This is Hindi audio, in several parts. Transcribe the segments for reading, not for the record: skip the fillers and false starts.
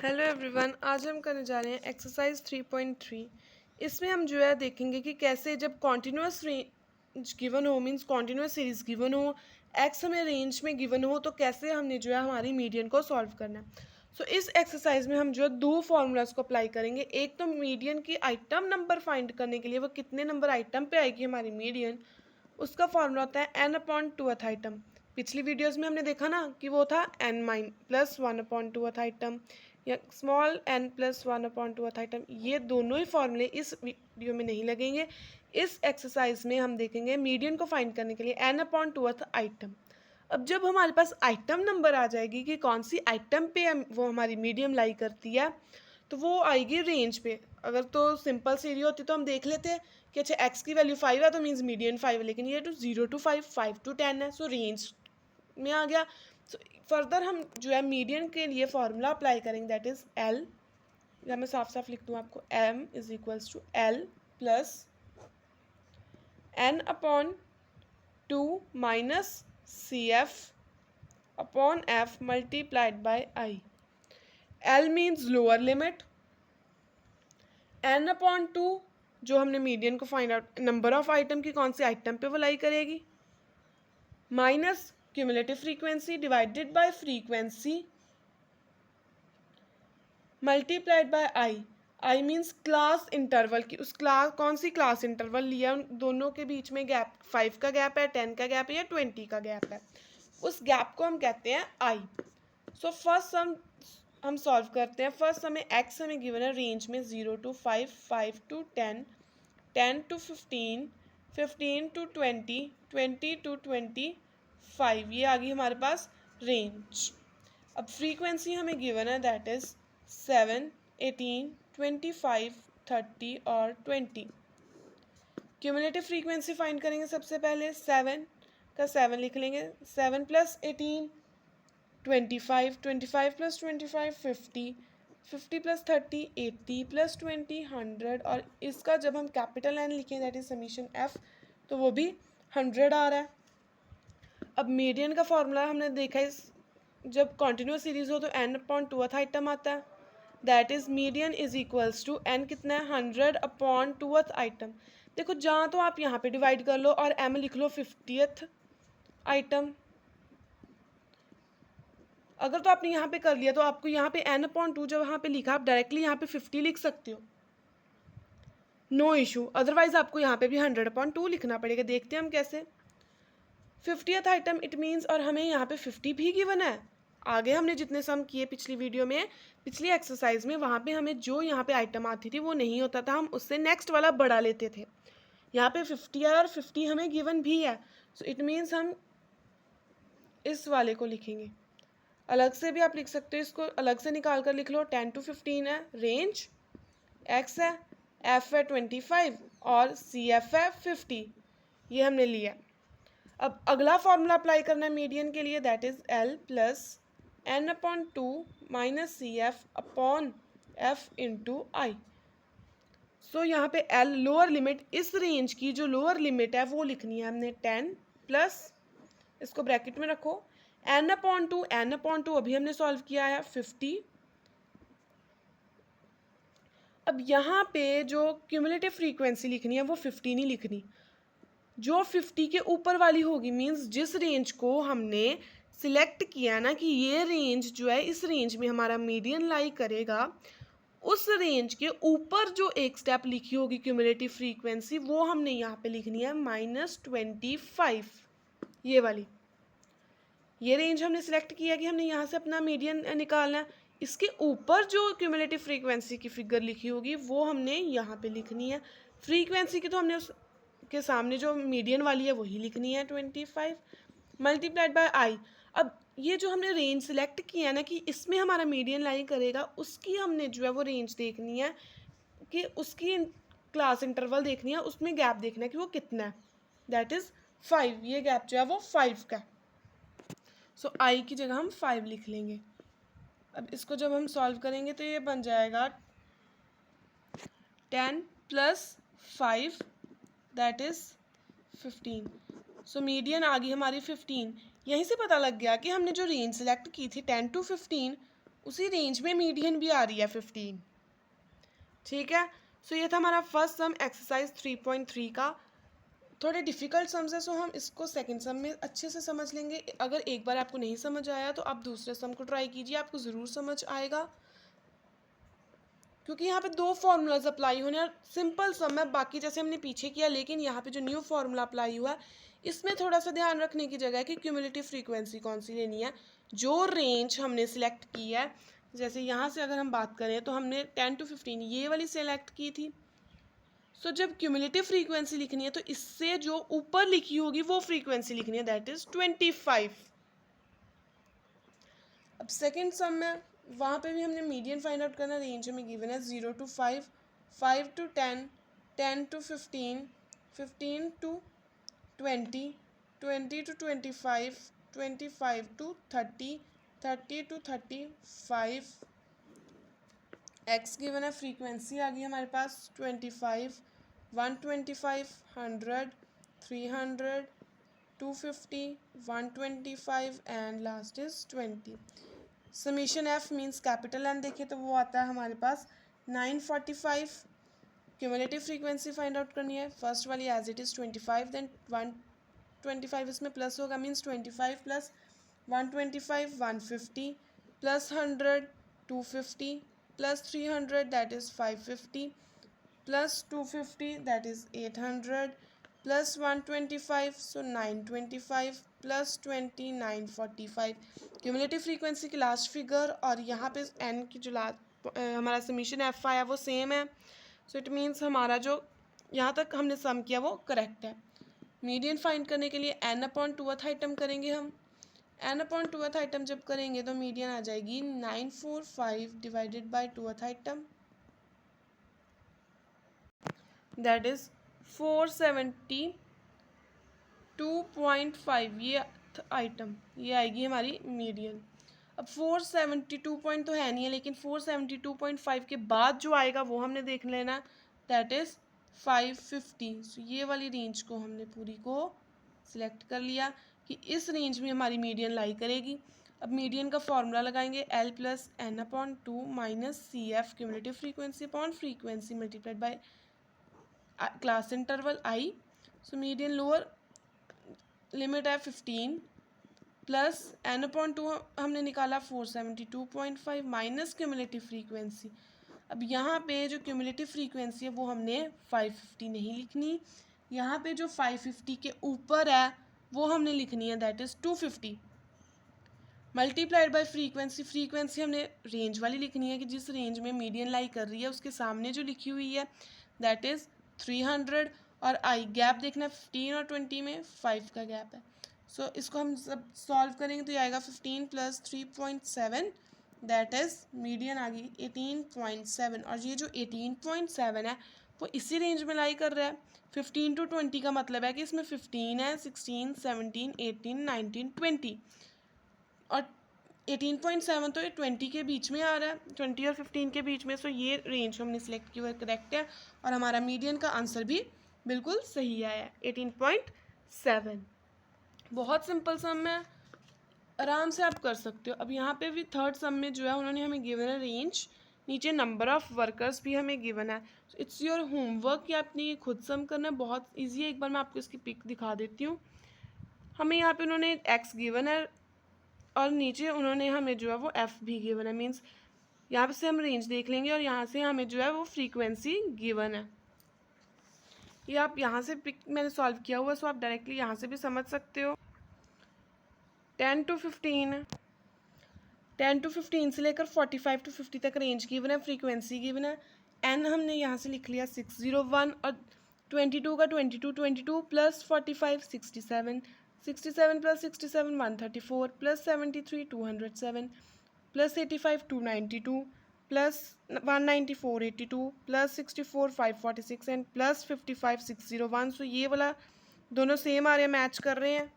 हेलो एवरीवन, आज हम करने जा रहे हैं एक्सरसाइज 3.3। इसमें हम जो है देखेंगे कि कैसे जब कॉन्टिन्यूस रेंज गिवन हो, मींस कॉन्टिन्यूस सीरीज गिवन हो, एक्स हमें रेंज में गिवन हो, तो कैसे हमने जो है हमारी मीडियन को सॉल्व करना है। सो इस एक्सरसाइज में हम जो है दो फार्मूलाज को अप्लाई करेंगे। एक तो मीडियन की आइटम नंबर फाइंड करने के लिए, वो कितने नंबर आइटम पे आएगी हमारी मीडियन, उसका फॉर्मूला होता है n/2th आइटम। पिछली वीडियोस में हमने देखा ना कि वो था n+1/2th आइटम या स्मॉल n+1/2th आइटम। ये दोनों ही फॉर्मूले इस वीडियो में नहीं लगेंगे। इस एक्सरसाइज में हम देखेंगे मीडियन को फाइंड करने के लिए n/2th आइटम। अब जब हमारे पास आइटम नंबर आ जाएगी कि कौन सी आइटम पे वो हमारी मीडियम लाई करती है, तो वो आएगी रेंज पे। अगर तो सिंपल सीरी होती तो हम देख लेते कि अच्छा एक्स की वैल्यू 5 है तो मीन्स मीडियन 5 है, लेकिन ये तो 0 to 5, 5 to 10 है, सो रेंज में आ गया। सो फर्दर हम जो है मीडियन के लिए फॉर्मूला अप्लाई करेंगे, दैट इज एल, या मैं साफ साफ लिख दूँ आपको, m is equals to L plus n/2 minus C F upon F multiplied by I. L means lower limit, n/2 जो हमने मीडियन को find out number of item की कौन सी आइटम पे वो लाई करेगी, minus cumulative frequency divided by frequency multiplied by I. I means class interval की, उस क्लास कौन सी क्लास इंटरवल लिया, उन दोनों के बीच में गैप, 5 का गैप है, 10 का गैप है या 20 का गैप है, उस गैप को हम कहते हैं आई। सो फर्स्ट हम सॉल्व करते हैं। फर्स्ट हमें एक्स हमें गिवन है रेंज में 0 to 5, 5 to 10, 10 to 15, 15 to 20, 20 to 25, ये आ गई हमारे पास रेंज। अब फ्रीक्वेंसी हमें गिवन है, दैट इज 7, 18, 25, 30 और 20। क्यूमुलेटिव फ्रीक्वेंसी फाइंड करेंगे। सबसे पहले 7 का 7 लिख लेंगे, 7 + 18 25, 25 + 25 50, 50 + 30 80 + 20 100, और इसका जब हम कैपिटल एन लिखें दैट इज समीशन एफ, तो वो भी 100 आ रहा है। अब मीडियन का फॉर्मूला हमने देखा है, जब कॉन्टिन्यूस सीरीज हो तो n/2th आइटम आता है, that is median is equals to n कितना है 100/2th आइटम। देखो जहाँ तो आप यहाँ पे डिवाइड कर लो और m लिख लो 50th आइटम। अगर तो आपने यहाँ पे कर लिया तो आपको यहाँ पे n/2 जब यहाँ पे लिखा, आप डायरेक्टली यहाँ पे 50 लिख सकते हो, नो इशू। अदरवाइज आपको यहाँ पे भी 100/2 लिखना पड़ेगा। देखते हैं हम कैसे। 50th आइटम इट मीन्स, और हमें यहाँ पे 50 भी गिवन है। आगे हमने जितने सम किए पिछली वीडियो में, पिछली एक्सरसाइज में, वहाँ पे हमें जो यहाँ पे आइटम आती थी वो नहीं होता था, हम उससे नेक्स्ट वाला बढ़ा लेते थे। यहाँ पे 50 है और 50 हमें गिवन भी है, सो इट मीन्स हम इस वाले को लिखेंगे। अलग से भी आप लिख सकते हो, इसको अलग से निकाल कर लिख लो। 10 to 15 है रेंज, एक्स है, एफ है 25 और सी एफ है 50, ये हमने लिया। अब अगला फॉर्मूला अप्लाई करना है मीडियन के लिए, that is L plus n/2 minus C F upon F into I. So यहाँ पे एल लोअर लिमिट, इस रेंज की जो लोअर लिमिट है वो लिखनी है हमने 10 प्लस, इसको ब्रैकेट में रखो, n/2 अभी हमने सॉल्व किया है 50। अब यहाँ पे जो क्यूमुलेटिव फ्रीक्वेंसी लिखनी है वो 50 नहीं लिखनी, जो 50 के ऊपर वाली होगी, मींस जिस रेंज को हमने सिलेक्ट किया ना कि ये रेंज जो है इस रेंज में हमारा मीडियन लाई करेगा, उस रेंज के ऊपर जो एक स्टेप लिखी होगी क्यूमुलेटिव फ्रीक्वेंसी, वो हमने यहाँ पे लिखनी है -25, ये वाली। ये रेंज हमने सिलेक्ट किया कि हमने यहाँ से अपना मीडियन निकालना है, इसके ऊपर जो क्यूमुलेटिव फ्रीक्वेंसी की फिगर लिखी होगी वो हमने यहाँ पे लिखनी है। फ्रीक्वेंसी की तो हमने उसके सामने जो मीडियन वाली है वही लिखनी है 25 मल्टीप्लाइड बाय आई। अब ये जो हमने रेंज सिलेक्ट किया है ना कि इसमें हमारा मीडियन लाई करेगा, उसकी हमने जो है वो रेंज देखनी है, कि उसकी क्लास इंटरवल देखनी है, उसमें गैप देखना है कि वो कितना है, दैट इज़ 5। ये गैप जो है वो 5 का है, सो आई की जगह हम 5 लिख लेंगे। अब इसको जब हम सॉल्व करेंगे तो ये बन जाएगा 10 + 5 दैट इज़ 15। सो मीडियन आ गई हमारी 15। यहीं से पता लग गया कि हमने जो रेंज सेलेक्ट की थी 10 to 15, उसी रेंज में मीडियन भी आ रही है 15। ठीक है, सो ये था हमारा फर्स्ट सम एक्सरसाइज 3.3 का। थोड़े डिफ़िकल्ट सम्स हैं, सो हम इसको सेकंड सम में अच्छे से समझ लेंगे। अगर एक बार आपको नहीं समझ आया तो आप दूसरे सम को ट्राई कीजिए, आपको ज़रूर समझ आएगा, क्योंकि यहाँ पे दो फार्मूलाज अप्लाई होने हैं। सिंपल सम है, बाकी जैसे हमने पीछे किया, लेकिन यहाँ पे जो न्यू फार्मूला अप्लाई हुआ इसमें थोड़ा सा ध्यान रखने की जगह है कि क्यूमुलेटिव फ्रीक्वेंसी कौन सी लेनी है। जो रेंज हमने सिलेक्ट की है, जैसे यहाँ से अगर हम बात करें तो हमने 10 to 15 ये वाली सेलेक्ट की थी। सो जब क्यूमुलेटिव फ्रीक्वेंसी लिखनी है तो इससे जो ऊपर लिखी होगी वो फ्रीक्वेंसी लिखनी है, दैट इज 25। अब सेकेंड सम में वहाँ पे भी हमने मीडियन फाइंड आउट करना। रेंज हमें गिवन है 0 to 5, 5 to 10, 10 to 15, 15 to 20, 20 to 25, 25 to 30, 30 to 35। X given है, फ्रीक्वेंसी आ गई हमारे पास 25, 125, 100, 300, 250, 125 and last is 20। Summation F means capital N देखें तो वो आता है हमारे पास 945। क्यूमुलेटिव फ्रीक्वेंसी फाइंड आउट करनी है। फर्स्ट वाली एज इट इज़ 25, देन 125 इसमें प्लस होगा, means 25 plus 125 150 plus 100 250 plus 300 that is 550 plus 250 that is 800 plus 125 so 925 plus 20 945। Cumulative frequency की लास्ट फिगर और यहाँ पे एन की जो हमारा समीशन एफ आया वो सेम है। सो इट मीन्स हमारा जो यहाँ तक हमने सम किया वो करेक्ट है। मीडियन फाइंड करने के लिए एन अपॉन टूथ आइटम करेंगे हम। एन अपॉन टूथ आइटम जब करेंगे तो मीडियन आ जाएगी 945 divided by tooth item, that is 472.5। ये आइटम ये आएगी हमारी मीडियन। अब 472 पॉइंट तो है नहीं है, लेकिन 472.5 के बाद जो आएगा वो हमने देख लेना, दैट इज़ 550। सो ये वाली रेंज को हमने पूरी को सिलेक्ट कर लिया कि इस रेंज में हमारी मीडियन लाई करेगी। अब मीडियन का फॉर्मूला लगाएंगे, L plus N upon 2 minus C F cumulative frequency upon frequency multiplied by class interval I. So median lower limit है 15 प्लस एन अपॉन 2 हमने निकाला 472.5 माइनस क्यूमुलेटिव फ्रीक्वेंसी। अब यहाँ पे जो क्यूमुलेटिव फ्रीक्वेंसी है वो हमने 550 नहीं लिखनी, यहाँ पे जो 550 के ऊपर है वो हमने लिखनी है, that is 250 multiplied by frequency. Frequency हमने रेंज वाली लिखनी है कि जिस रेंज में मीडियन लाई कर रही है उसके सामने जो लिखी हुई है दैट इज़ 300, और आई गैप देखना 15 और 20 में 5 का गैप है। सो इसको हम सब सॉल्व करेंगे तो ये आएगा 15 प्लस 3.7 दैट इज़ मीडियन आ गई 18.7। और ये जो 18.7 है वो इसी रेंज में लाई कर रहा है। 15 to 20 का मतलब है कि इसमें 15 है, 16, 17, 18, 19, 20 और 18.7 तो ये 20 के बीच में आ रहा है, 20 और 15 के बीच में। सो ये रेंज हमने सिलेक्ट की हुई करेक्ट है और हमारा मीडियन का आंसर भी बिल्कुल सही आया 18.7। बहुत सिंपल सम है, आराम से आप कर सकते हो। अब यहाँ पे भी थर्ड सम में जो है उन्होंने हमें गिवन है रेंज, नीचे नंबर ऑफ़ वर्कर्स भी हमें गिवन है। इट्स योर होमवर्क कि आपने ये खुद सम करना है, बहुत ईजी है। एक बार मैं आपको इसकी पिक दिखा देती हूँ। हमें यहाँ पे उन्होंने एक्स गिवन है और नीचे उन्होंने हमें जो है वो एफ भी गिवन है, मीन्स यहाँ से हम रेंज देख लेंगे और यहाँ से हमें जो है वो फ्रीक्वेंसी गिवन है। ये आप यहाँ से पिक मैंने सॉल्व किया हुआ, सो आप डायरेक्टली यहाँ से भी समझ सकते हो। 10 to 15, 10 to 15 से लेकर 45 to 50 तक रेंज गिवन है, फ्रीक्वेंसी गिवन है। एन हमने यहाँ से लिख लिया 601 और 22 का 22 plus 45 67, 67 plus 67 134 plus 73 207 plus 85 292 plus 194 82 plus 64 546 and plus 55 601। सो ये वाला दोनों सेम आ रहे हैं, मैच कर रहे हैं।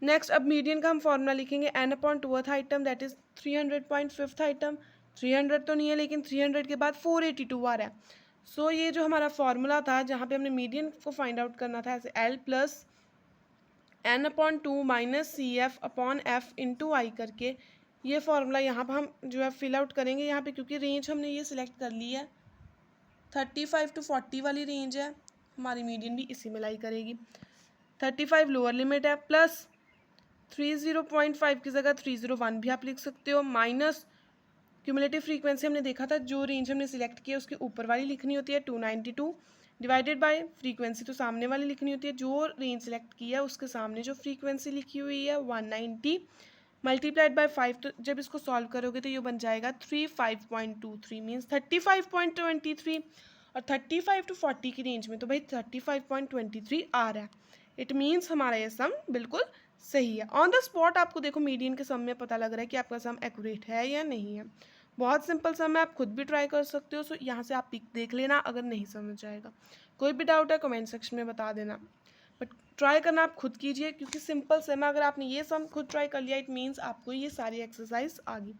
नेक्स्ट अब मीडियन का हम फॉर्मूला लिखेंगे, N upon twoth item that is 300.5 item. 300 तो नहीं है, लेकिन 300 के बाद 482 आ रहा है। सो ये जो हमारा फॉर्मूला था जहाँ पे हमने मीडियन को फाइंड आउट करना था, ऐसे L plus N upon 2 minus C F upon F into I करके ये फॉर्मूला यहाँ पर हम जो है फिल आउट करेंगे यहाँ पे, क्योंकि रेंज हमने ये सिलेक्ट कर ली है 35 to 40 वाली रेंज है, हमारी मीडियन भी इसी में लाई करेगी। 35 लोअर लिमिट है, प्लस 30.5 की जगह 301 भी आप लिख सकते हो, माइनस क्यूमुलेटिव फ्रीक्वेंसी हमने देखा था जो रेंज हमने सिलेक्ट किया उसके ऊपर वाली लिखनी होती है 292, डिवाइडेड बाय फ्रीक्वेंसी तो सामने वाली लिखनी होती है, जो रेंज सिलेक्ट किया उसके सामने जो फ्रीक्वेंसी लिखी हुई है 190 मल्टीप्लाइड बाय 5। तो जब इसको सॉल्व करोगे तो ये बन जाएगा 35.23 मीन्स 35.23, और 35 to 40 की रेंज में तो भाई 35.23 आ रहा है। इट मीन्स हमारा ये सम बिल्कुल सही है। ऑन द स्पॉट आपको देखो मीडियन के सम में पता लग रहा है कि आपका सम एक्यूरेट है या नहीं है। बहुत सिंपल सम है, आप खुद भी ट्राई कर सकते हो। सो यहाँ से आप पिक देख लेना अगर नहीं समझ आएगा। कोई भी डाउट है कमेंट सेक्शन में बता देना, बट ट्राई करना आप खुद कीजिए, क्योंकि सिंपल सम है। अगर आपने ये सम खुद ट्राई कर लिया इट मीन्स आपको ये सारी एक्सरसाइज आ गई।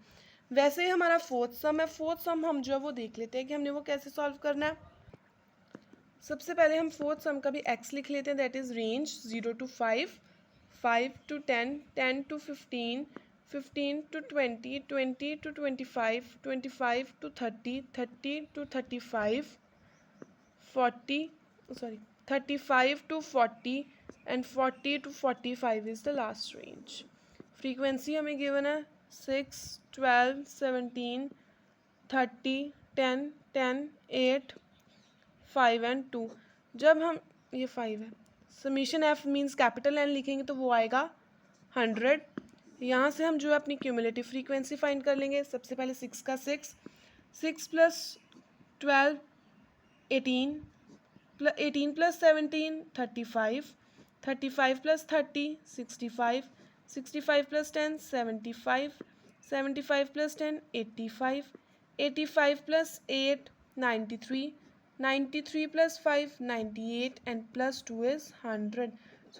वैसे ही हमारा फोर्थ सम है, फोर्थ सम हम जो है वो देख लेते हैं कि हमने वो कैसे सॉल्व करना है। सबसे पहले हम फोर्थ सम का भी एक्स लिख लेते हैं, that is range 0 to 5, 5 to 10, 10 to 15, 15 to 20, 20 to 25, 25 to 30, 30 to 35, 40 sorry 35 to 40 and 40 to 45 is the last range. Frequency हमें गिवन है 6, 12, 17, 30, 10, 10, 8, 5 and 2। जब हम ये 5 है, summation F means capital N लिखेंगे तो वो आएगा 100। यहाँ से हम जो है अपनी क्यूमुलेटिव फ्रीक्वेंसी फाइंड कर लेंगे। सबसे पहले 6 का 6, 6 plus 12 18, 18 plus 17 35, 35 plus 30 65, 65 plus 10 75, 75 plus 10 85, 85 plus 8 93, 93 plus 5 98 and plus 2 is 100।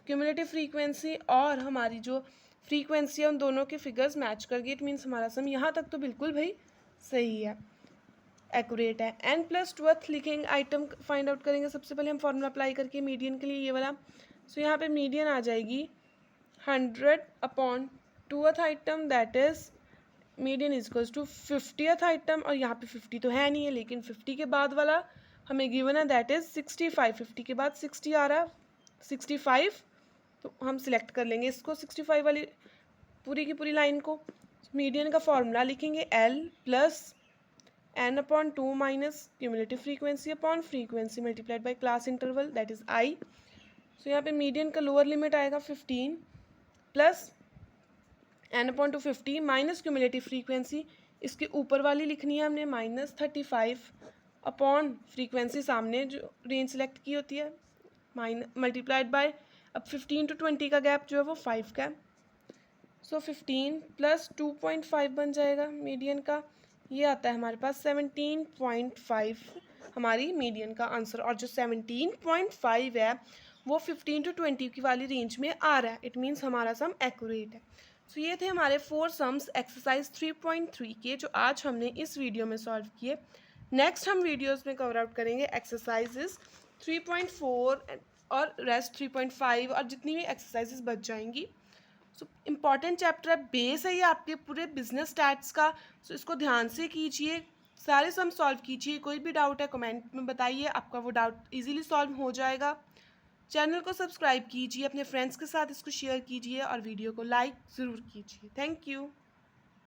Cumulative frequency और हमारी जो फ्रीक्वेंसी है उन दोनों के फिगर्स मैच कर गए। इट मीन्स हमारा सम यहाँ तक तो बिल्कुल भाई सही है, एक्यूरेट है। एन प्लस ट्वेल्थ लिखेंगे, आइटम फाइंड आउट करेंगे। सबसे पहले हम फॉर्मूला अप्लाई करके मीडियन के लिए ये वाला, सो यहाँ पे मीडियन आ जाएगी 100 upon twelfth item, that is median is equals to 50th item. और यहाँ पे 50 तो है नहीं है, लेकिन 50 के बाद वाला हमें गिवन है दैट इज़ 65। 50 के बाद 60 आ रहा है 65, तो हम सिलेक्ट कर लेंगे इसको 65 वाली पूरी की पूरी लाइन को। मीडियन का फॉर्मूला लिखेंगे L plus n upon 2 minus cumulative frequency upon frequency multiplied by class interval that is I। सो यहाँ पे मीडियन का लोअर लिमिट आएगा 15 plus n upon 250 minus cumulative frequency, इसके ऊपर वाली लिखनी है हमने माइनस 35 अपॉन फ्रीक्वेंसी सामने जो रेंज सेलेक्ट की होती है मल्टीप्लाइड बाय, अब 15 to 20 का गैप जो है वो 5 का है। सो 15 प्लस 2.5 बन जाएगा मीडियन का, ये आता है हमारे पास 17.5 हमारी मीडियन का आंसर। और जो 17.5 है वो 15 to 20 की वाली रेंज में आ रहा है। इट मीन्स हमारा सम एक्यूरेट है। सो ये थे हमारे 4 सम्स एक्सरसाइज 3.3 के, जो आज हमने इस वीडियो में सॉल्व किए। नेक्स्ट हम वीडियोस में कवर आउट करेंगे एक्सरसाइजेस 3.4 और रेस्ट 3.5 और जितनी भी एक्सरसाइजेस बच जाएंगी। सो इम्पॉर्टेंट चैप्टर है, बेस है ये आपके पूरे बिजनेस स्टैट्स का। सो इसको ध्यान से कीजिए, सारे सम सॉल्व कीजिए। कोई भी डाउट है कमेंट में बताइए, आपका वो डाउट इजीली सॉल्व हो जाएगा। चैनल को सब्सक्राइब कीजिए, अपने फ्रेंड्स के साथ इसको शेयर कीजिए और वीडियो को लाइक ज़रूर कीजिए। Thank you.